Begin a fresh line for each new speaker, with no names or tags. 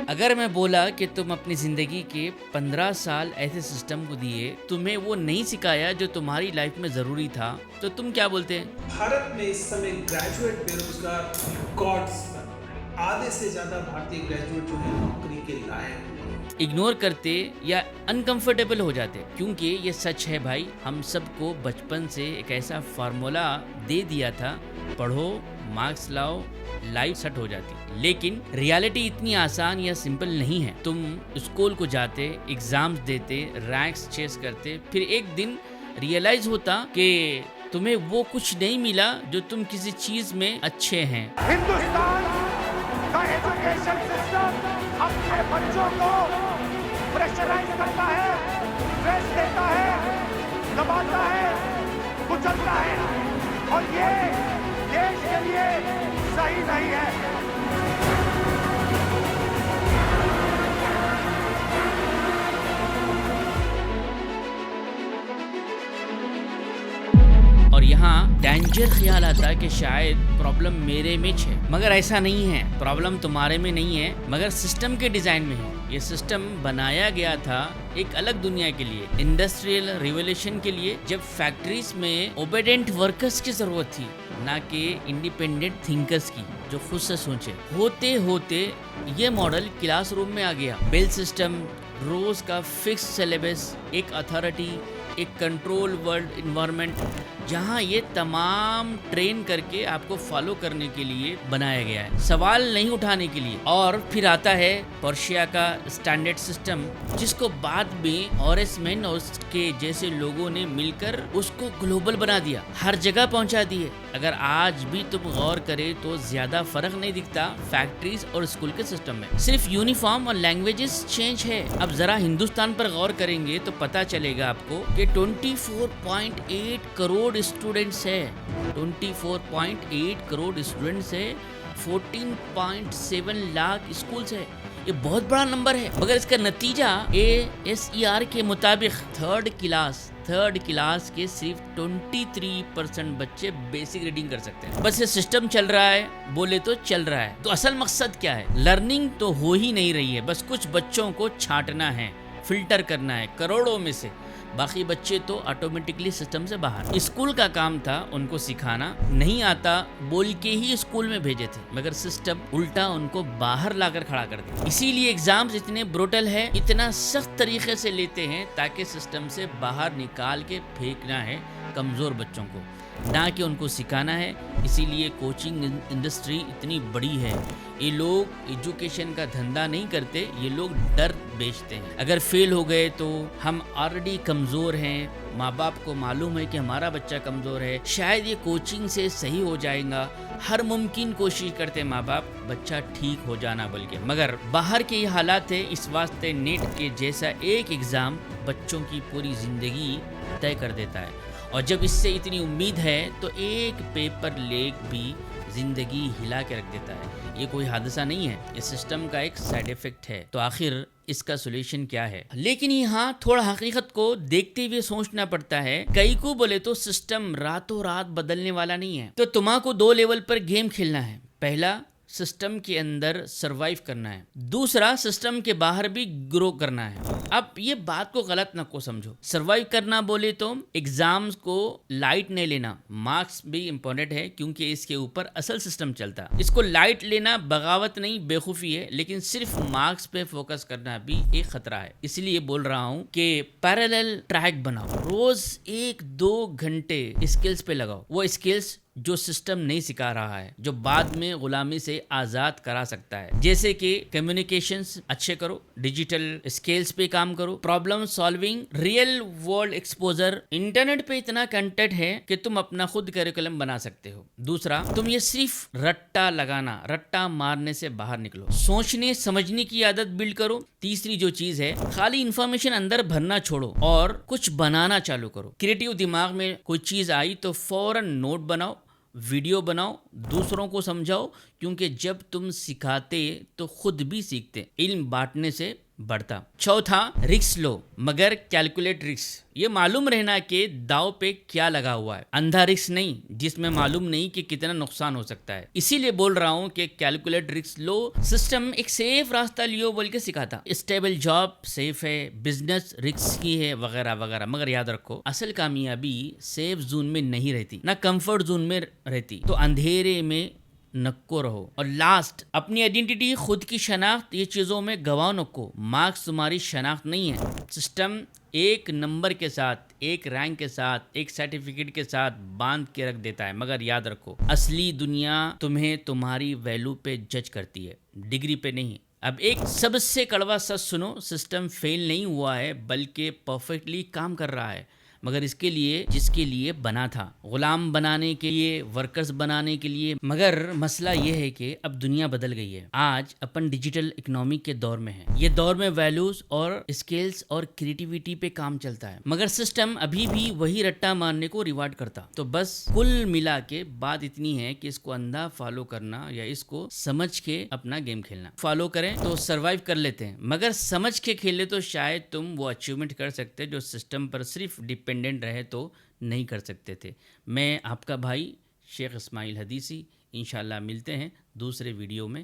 اگر میں بولا کہ تم اپنی زندگی کے 15 سال ایسے سسٹم کو دیے، تمہیں وہ نہیں سکھایا جو تمہاری لائف میں ضروری تھا، تو تم کیا بولتے ہیں؟
بھارت میں اس سمے گریجویٹ بے روزگار ریکارڈز پر آدھے سے زیادہ بھارتی گریجویٹ جو ہے نوکری کے لائق
اگنور کرتے یا انکمفرٹیبل ہو جاتے، کیونکہ یہ سچ ہے بھائی، ہم سب کو بچپن سے ایک ایسا فارمولا دے دیا تھا، پڑھو، مارکس لاؤ، لائف سیٹ ہو جاتی۔ لیکن ریالٹی اتنی آسان یا سمپل نہیں ہے۔ تم اسکول کو جاتے، ایگزامز دیتے، رینکس چیس کرتے، پھر ایک دن ریئلائز ہوتا کہ تمہیں وہ کچھ نہیں ملا جو تم کسی چیز میں اچھے ہیں۔
ہندوستان کا ایجوکیشن سسٹم اپنے بچوں کو پریشرائز کرتا ہے، اسٹریس دیتا ہے، دباتا ہے، کچلتا ہے، اور یہ دیش کے لیے صحیح نہیں ہے۔
اور یہاں ڈینجر خیال آتا کہ شاید پرابلم میرے میں ہے، مگر ایسا نہیں ہے۔ پرابلم تمہارے میں نہیں ہے، مگر سسٹم کے ڈیزائن میں ہے۔ یہ سسٹم بنایا گیا تھا ایک الگ دنیا کے لیے، انڈسٹریل ریولیوشن کے لیے، جب فیکٹریز میں اوبیڈینٹ ورکرز کی ضرورت تھی، نہ کہ انڈیپینڈنٹ تھنکرز کی جو خود سے سوچے۔ ہوتے ہوتے یہ ماڈل کلاس روم میں آ گیا، بیل سسٹم، روز کا فکس سلیبس، ایک اتھارٹی، ایک کنٹرول ورلڈ انوائرمنٹ، جہاں یہ تمام ٹرین کر کے آپ کو فالو کرنے کے لیے بنایا گیا ہے، سوال نہیں اٹھانے کے لیے۔ اور پھر آتا ہے پرشیا کا اسٹینڈرڈ سسٹم، جس کو بعد میں آرس مین اور اس کے جیسے لوگوں نے مل کر اس کو گلوبل بنا دیا، ہر جگہ پہنچا دیے۔ اگر آج بھی تم غور کرے تو زیادہ فرق نہیں دکھتا فیکٹریز اور اسکول کے سسٹم میں، صرف یونیفارم اور لینگویجز چینج ہے۔ اب ذرا ہندوستان پر غور کریں گے تو پتہ چلے گا آپ کو کہ 24.8 کروڑ اسٹوڈنٹس ہے، 24.8 کروڑ اسٹوڈنٹس ہے، 14.7 لاکھ اسکولز ہے۔ یہ بہت بڑا نمبر ہے، مگر اس کا نتیجہ ASER کے مطابق تھرڈ کلاس کے صرف 23% بچے بیسک ریڈنگ کر سکتے ہیں۔ بس یہ سسٹم چل رہا ہے، بولے تو چل رہا ہے۔ تو اصل مقصد کیا ہے؟ لرننگ تو ہو ہی نہیں رہی ہے، بس کچھ بچوں کو چھانٹنا ہے، فلٹر کرنا ہے کروڑوں میں سے، باقی بچے تو آٹومیٹکلی سسٹم سے باہر۔ اسکول کا کام تھا ان کو سکھانا، نہیں آتا بول کے ہی اسکول میں بھیجے تھے، مگر سسٹم الٹا ان کو باہر لا کر کھڑا کر دیا۔ اسی لیے ایگزامز اتنے بروٹل ہے، اتنا سخت طریقے سے لیتے ہیں تاکہ سسٹم سے باہر نکال کے پھینکنا ہے کمزور بچوں کو، نہ کہ ان کو سکھانا ہے۔ اسی لیے کوچنگ انڈسٹری اتنی بڑی ہے۔ یہ لوگ ایجوکیشن کا دھندا نہیں کرتے، یہ لوگ ڈر بیچتے ہیں۔ اگر فیل ہو گئے تو ہم آلریڈی کمزور ہیں، ماں باپ کو معلوم ہے کہ ہمارا بچہ کمزور ہے، شاید یہ کوچنگ سے صحیح ہو جائے گا، ہر ممکن کوشش کرتے ماں باپ بچہ ٹھیک ہو جانا بلکہ، مگر باہر کے یہ حالات ہے۔ اس واسطے نیٹ کے جیسا ایک ایگزام بچوں کی پوری زندگی طے کر دیتا ہے، اور جب اس سے اتنی امید ہے تو ایک پیپر لیک بھی زندگی ہلا کے رکھ دیتا ہے۔ یہ کوئی حادثہ نہیں ہے، یہ سسٹم کا ایک سائیڈ ایفیکٹ ہے۔ تو آخر اس کا سولوشن کیا ہے؟ لیکن یہاں تھوڑا حقیقت کو دیکھتے ہوئے سوچنا پڑتا ہے۔ کئی کو بولے تو سسٹم راتوں رات بدلنے والا نہیں ہے، تو تمہاں کو 2 لیول پر گیم کھیلنا ہے۔ پہلا، سسٹم کے اندر سروائیو کرنا ہے، دوسرا سسٹم کے باہر بھی گرو کرنا ہے۔ اب یہ بات کو غلط نہ کو سمجھو، سروائیو کرنا بولے تو ایگزامز کو لائٹ نہیں لینا، مارکس بھی امپورٹنٹ ہے کیونکہ اس کے اوپر اصل سسٹم چلتا۔ اس کو لائٹ لینا بغاوت نہیں، بے خوفی ہے، لیکن صرف مارکس پہ فوکس کرنا بھی ایک خطرہ ہے۔ اس لیے بول رہا ہوں کہ پیرالل ٹریک بناؤ، روز 1-2 گھنٹے اسکلز پہ لگاؤ، وہ اسکلز جو سسٹم نہیں سکھا رہا ہے، جو بعد میں غلامی سے آزاد کرا سکتا ہے، جیسے کہ کمیونیکیشنز اچھے کرو، ڈیجیٹل اسکلز پہ کام کرو، problem solving, real world exposure. Internet پہ اتنا کنٹینٹ ہے کہ تم اپنا خود کریکولم بنا سکتے ہو۔ دوسرا، تم یہ صرف رٹا مارنے سے باہر نکلو، سوچنے سمجھنے کی عادت بلڈ کرو۔ تیسری جو چیز ہے، خالی انفارمیشن اندر بھرنا چھوڑو اور کچھ بنانا چالو کرو۔ کریٹیو دماغ میں کوئی چیز آئی تو فوراً نوٹ بناؤ، ویڈیو بناؤ، دوسروں کو سمجھاؤ، کیونکہ جب تم سکھاتے تو خود بھی سیکھتے، علم بانٹنے سے بڑھتا۔ چوتھا، رسک لو مگر کیلکولیٹ رسک، یہ معلوم رہنا کہ داؤ پہ کیا لگا ہوا ہے، اندھا رسک نہیں جس میں معلوم نہیں کہ کتنا نقصان ہو سکتا ہے۔ اسی لیے بول رہا ہوں کہ کیلکولیٹ رسک لو، سسٹم ایک سیف راستہ لیو بول کے سکھاتا، اسٹیبل جاب سیف ہے، بزنس رسکی ہے، وغیرہ وغیرہ، مگر یاد رکھو اصل کامیابی سیف زون میں نہیں رہتی، نہ کمفرٹ زون میں رہتی، تو اندھیرے میں نکو رہو۔ اور لاسٹ، اپنی آئیڈینٹی، خود کی شناخت، یہ چیزوں میں گواہ نکو، مارکس تمہاری شناخت نہیں ہے۔ سسٹم ایک نمبر کے ساتھ، ایک رینک کے ساتھ، ایک سرٹیفکیٹ کے ساتھ باندھ کے رکھ دیتا ہے، مگر یاد رکھو اصلی دنیا تمہیں تمہاری ویلیو پہ جج کرتی ہے، ڈگری پہ نہیں۔ اب ایک سب سے کڑوا سچ سنو، سسٹم فیل نہیں ہوا ہے بلکہ پرفیکٹلی کام کر رہا ہے، مگر اس کے لیے جس کے لیے بنا تھا، غلام بنانے کے لیے، ورکرز بنانے کے لیے۔ مگر مسئلہ یہ ہے کہ اب دنیا بدل گئی ہے، آج اپن ڈیجیٹل اکنامی کے دور میں ہے، یہ دور میں ویلیوز اور اسکلز اور کریٹیوٹی پہ کام چلتا ہے، مگر سسٹم ابھی بھی وہی رٹا مارنے کو ریوارڈ کرتا۔ تو بس کل ملا کے بات اتنی ہے کہ اس کو اندھا فالو کرنا یا اس کو سمجھ کے اپنا گیم کھیلنا، فالو کریں تو سروائیو کر لیتے ہیں، مگر سمجھ کے کھیلے تو شاید تم وہ اچیومنٹ کر سکتے جو سسٹم پر صرف ڈیپینڈنٹ رہے تو نہیں کر سکتے تھے۔ میں آپ کا بھائی شیخ اسماعیل حدیثی، انشاءاللہ ملتے ہیں دوسرے ویڈیو میں۔